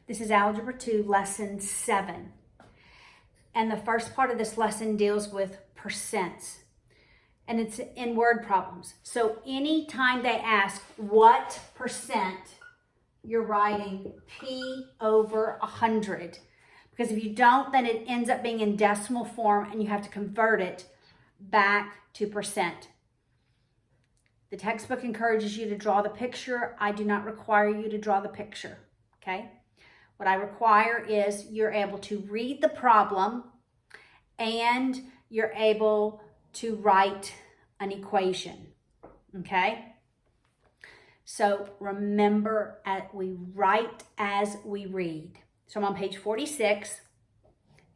This is Algebra 2, Lesson 7. And the first part of this lesson deals with percents. And it's in word problems. So anytime they ask what percent, you're writing P over 100. Because if you don't, then it ends up being in decimal form and you have to convert it back to percent. The textbook encourages you to draw the picture. I do not require you to draw the picture, okay? What I require is you're able to read the problem and you're able to write an equation, okay? So remember, we write as we read. So I'm on page 46.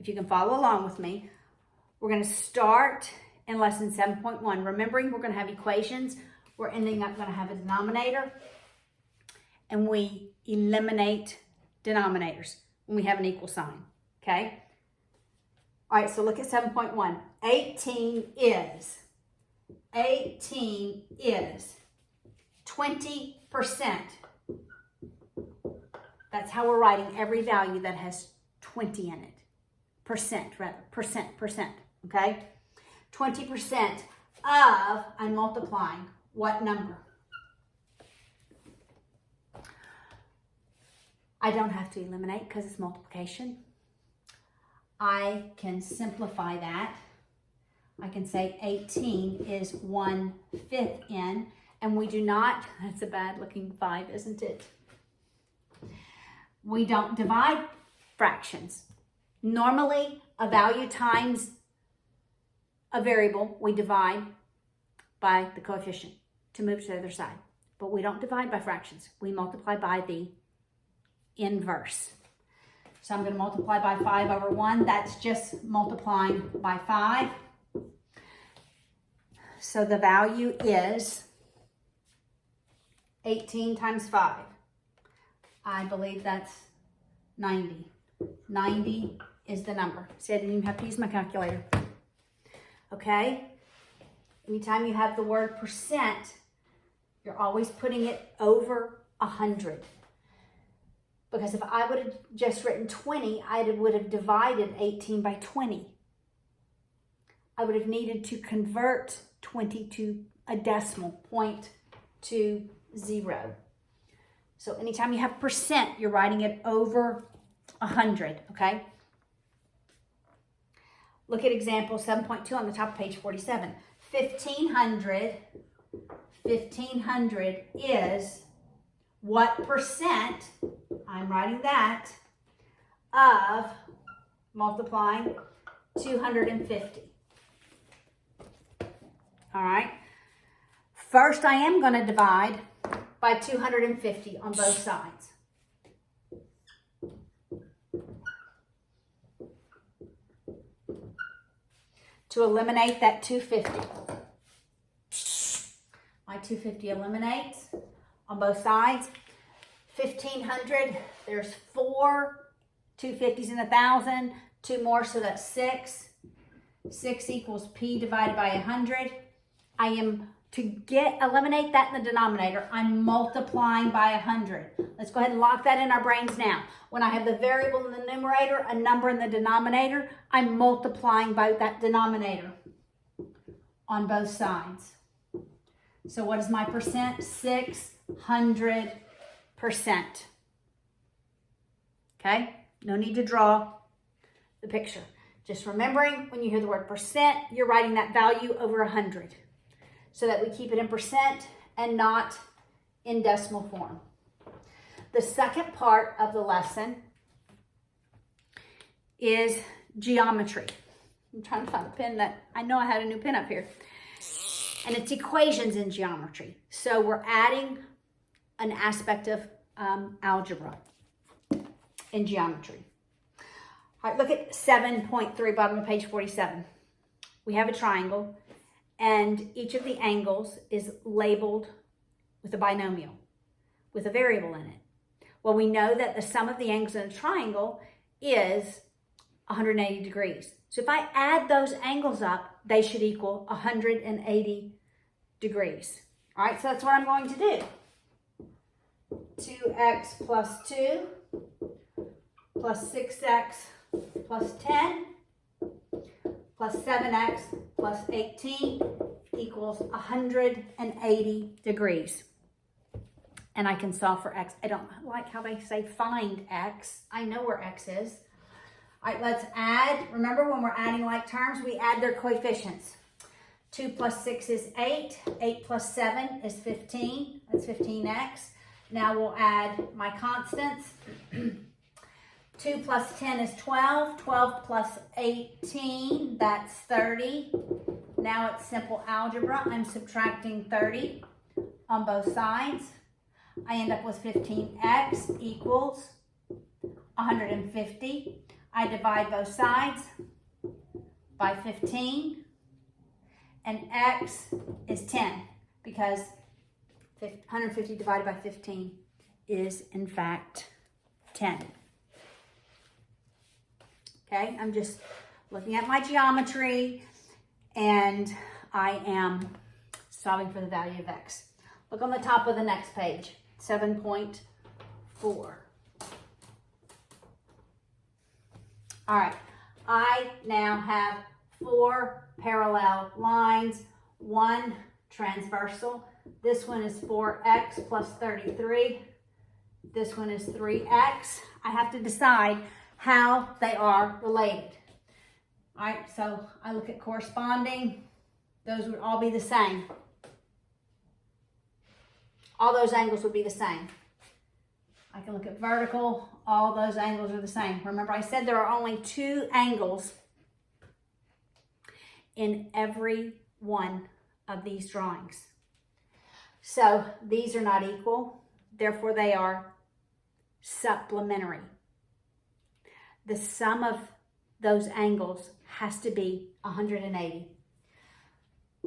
If you can follow along with me, we're going to start in lesson 7.1. Remembering we're going to have equations. We're ending up going to have a denominator. And we eliminate denominators when we have an equal sign. Okay? All right, so look at 7.1. 18 is 20%. That's how we're writing every value that has 20 in it. Percent, okay? 20% of, I'm multiplying, what number? I don't have to eliminate because it's multiplication. I can simplify that. I can say 18 is 1/5 in, and we do not, that's a bad looking 5, isn't it? We don't divide fractions. Normally, a value times a variable, we divide by the coefficient to move to the other side. But we don't divide by fractions. We multiply by the inverse. So I'm going to multiply by 5 over 1. That's just multiplying by 5. So the value is 18 times 5. I believe that's 90. 90 is the number. See, I didn't even have to use my calculator. Okay? Anytime you have the word percent, you're always putting it over 100. Because if I would have just written 20, I would have divided 18 by 20. I would have needed to convert 20 to a decimal point to 0. So anytime you have percent, you're writing it over 100, okay? Look at example 7.2 on the top of page 47. 1500 is what percent, I'm writing that, of multiplying 250. All right? First, I am going to divide by 250 on both sides. To eliminate that 250. My 250 eliminates on both sides. 1500, there's 4 250s in 1,000, 2 more, so that's 6. 6 equals P divided by 100. I am, to eliminate that in the denominator, I'm multiplying by 100. Let's go ahead and lock that in our brains now. When I have the variable in the numerator, a number in the denominator, I'm multiplying by that denominator on both sides. So what is my percent? 600%. Okay? No need to draw the picture. Just remembering when you hear the word percent, you're writing that value over 100 so that we keep it in percent and not in decimal form. The second part of the lesson is geometry. I'm trying to find a pen that, I know I had a new pen up here. And it's equations in geometry. So we're adding an aspect of algebra in geometry. All right, look at 7.3, bottom of page 47. We have a triangle, and each of the angles is labeled with a binomial, with a variable in it. Well, we know that the sum of the angles in a triangle is 180 degrees. So if I add those angles up, they should equal 180 degrees. All right, so that's what I'm going to do. 2x plus 2 plus 6x plus 10 plus 7x plus 18 equals 180 degrees. And I can solve for x. I don't like how they say find x. I know where x is. All right, let's add. Remember, when we're adding like terms, we add their coefficients. 2 plus 6 is 8. 8 plus 7 is 15. That's 15x. Now we'll add my constants. 2 plus 10 is 12. 12 plus 18, that's 30. Now it's simple algebra. I'm subtracting 30 on both sides. I end up with 15x equals 150. I divide both sides by 15. And x is 10 because 150 divided by 15 is in fact 10. Okay, I'm just looking at my geometry and I am solving for the value of x. Look on the top of the next page, 7.4. All right, I now have 4 parallel lines, 1 transversal. This one is 4x plus 33. This one is 3x. I have to decide how they are related. All right, so I look at corresponding. Those would all be the same. All those angles would be the same. I can look at vertical. All those angles are the same. Remember, I said there are only 2 angles in every one of these drawings. So these are not equal, therefore they are supplementary. The sum of those angles has to be 180.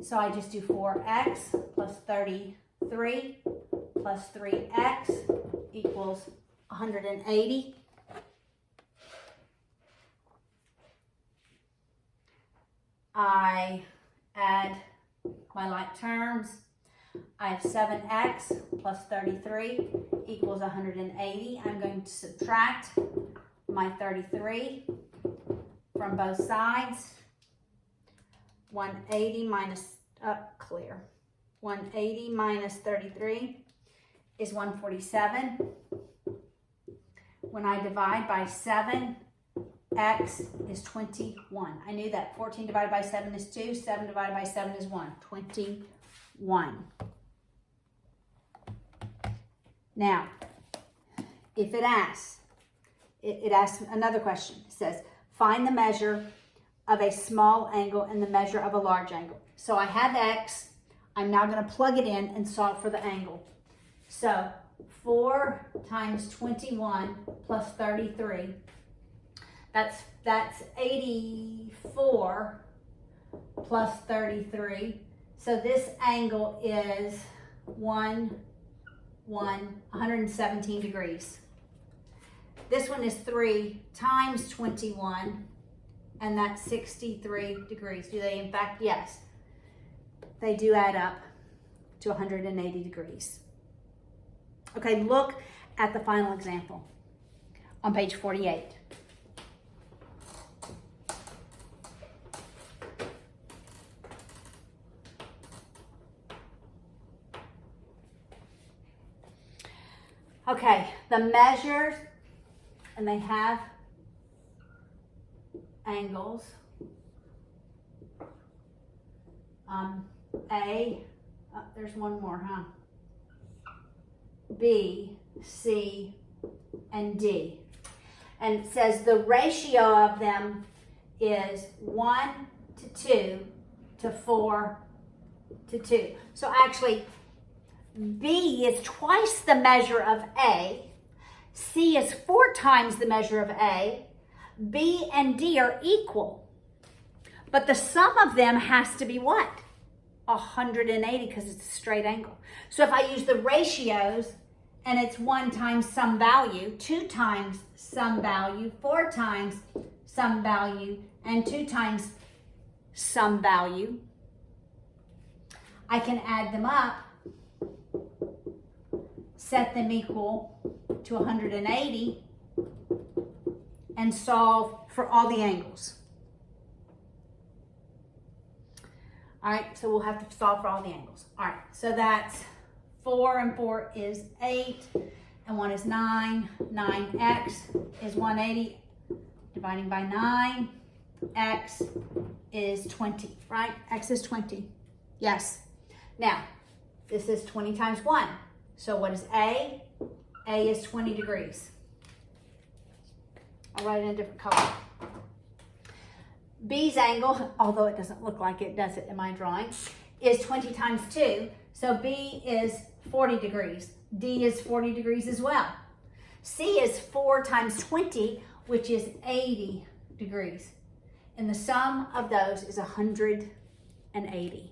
So I just do 4x plus 33 plus 3x equals 180. I add my like terms. I have 7x plus 33 equals 180. I'm going to subtract my 33 from both sides. 180 minus, 180 minus 33 is 147. When I divide by 7, x is 21. I knew that. 14 divided by 7 is 2. 7 divided by 7 is 1. 21. Now, if it asks another question. It says, find the measure of a small angle and the measure of a large angle. So I have x. I'm now going to plug it in and solve for the angle. So 4 times 21 plus 33. That's 84 plus 33. So this angle is 117 degrees. This one is 3 times 21, and that's 63 degrees. Do they in fact? Yes. They do add up to 180 degrees. Okay, look at the final example on page 48. Okay, the measures, and they have angles. There's one more, huh? B, C, and D. And it says the ratio of them is 1 to 2 to 4 to 2. So actually, B is twice the measure of A. C is 4 times the measure of A. B and D are equal. But the sum of them has to be what? 180, because it's a straight angle. So if I use the ratios, and it's 1 times some value, 2 times some value, 4 times some value, and 2 times some value, I can add them up, set them equal to 180, and solve for all the angles. All right, so we'll have to solve for all the angles. All right, so that's 4 and 4 is 8, and 1 is 9. 9x is 180, dividing by 9. X is 20, right? X is 20, yes. Now, this is 20 times 1. So what is A? A is 20 degrees. I'll write it in a different color. B's angle, although it doesn't look like it, does it, in my drawing, is 20 times 2. So B is 40 degrees. D is 40 degrees as well. C is 4 times 20, which is 80 degrees. And the sum of those is 180.